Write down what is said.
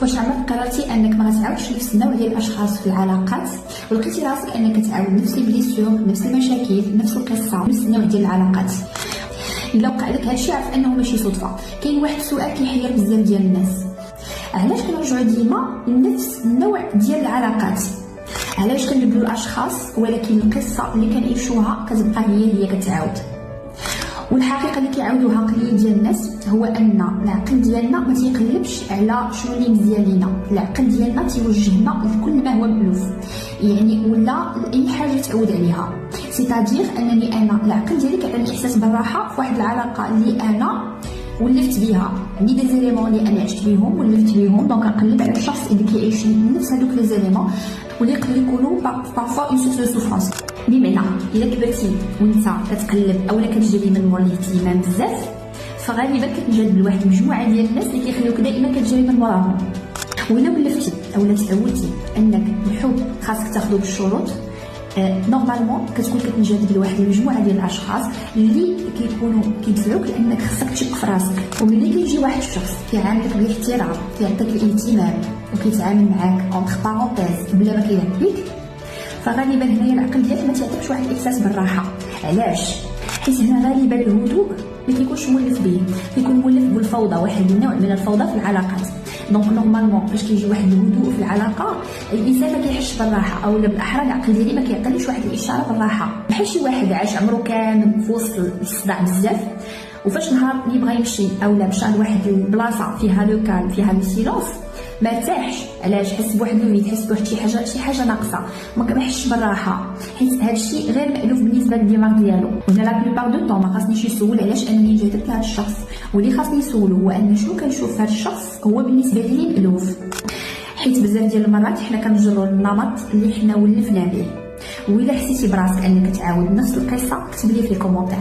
واش عمرك قررتي انك ما غتعاودش نفس النوع ديال الاشخاص في العلاقات، ولقيتي راسك انك تعاود نفس البليسيور، نفس المشاكل، نفس القصه، نفس النوع ديال العلاقات؟ الا وقع لك هادشي عرف انه ماشي صدفه. كاين واحد السؤال كيحير بزاف ديال الناس: علاش كنرجعوا ديما لنفس النوع ديال العلاقات؟ علاش كنبدلوا الاشخاص ولكن القصه اللي كنعيشوها كتبقى هي كتعاود؟ والحقيقه اللي كيعاودوها قليل ديال الناس هو ان العقل ديالنا ما تيقلبش على شنو اللي مزيان لينا، العقل ديالنا تيوجهنا لكل ما هو مألوف، يعني ولا اي حاجه تعود عليها. سيتادير انني انا العقل ديالي كيعطيني احساس بالراحه في واحد العلاقه اللي انا ولفت بها، عندي دي زيليمون اللي انا عشت بهم ولفت بهم، دونك كنقلب على الشخص اللي كيعيش نفس هذوك لي زيليمون واللي يقدروا يكونوا بارفوا اون سورس دو سوفرانس. بمعنى الا كبرتي وانت كتقلب اولا كتجري من مور الاهتمام بزاف، فغالبا كتنجذب لواحد المجموعه ديال الناس اللي كيخليوك دائما كتجري من وراهم. ولا ولفتي اولا تعودتي انك الحب خاصك تاخذو بالشروط، نورمالمون كتكون كتنجذب لواحد المجموعه ديال الاشخاص اللي كيكونوا كيدفعوك لانك خاصك تشك في راسك. وملي كيجي واحد الشخص كيعاملك بالاحترام، كيعطيك الاهتمام وكيتعامل معاك اونتر بارونتيز بلا ما كيعذبك، فغالبا هنايا العقل ديالك ما تيعطيكش واحد الاحساس بالراحه. علاش؟ حيت هنا غالبا الهدوء ما كيكونش مولف به، كيكون مولف بالفوضى، واحد النوع من الفوضى في العلاقات. دونك نورمالمون باش كيجي واحد الهدوء في العلاقه الانسان ما كيحسش بالراحه، اولا بالاحرى العقل ديالي ما كيعطيليش واحد الاشاره بالراحه. بحال شي واحد عاش عمره كامل في وسط الصداع بزاف، وفاش نهار اللي بغى يمشي اولا مشى لواحد البلاصه فيها لو كالم فيها السيلونس ما ارتاحش. علاش؟ حس بواحد الويد، حس بواحد شي حاجه ناقصه، ما حسش بالراحه، حيت هذا الشيء غير مألوف بالنسبه للدماغ ديالو. وهنا لا بلوبار دو طون ما خاصنيش يسول علاش انني انجذبت لهذا الشخص، واللي خاصني نسولو هو ان شنو كنشوف في هذا الشخص هو بالنسبه لي مألوف. حيت بزاف ديال المرات حنا كنجروا النمط اللي حنا ولفنا به. وإلا حسيتي براسك انك تعاود نفس القصه كتب لي في الكومونتير.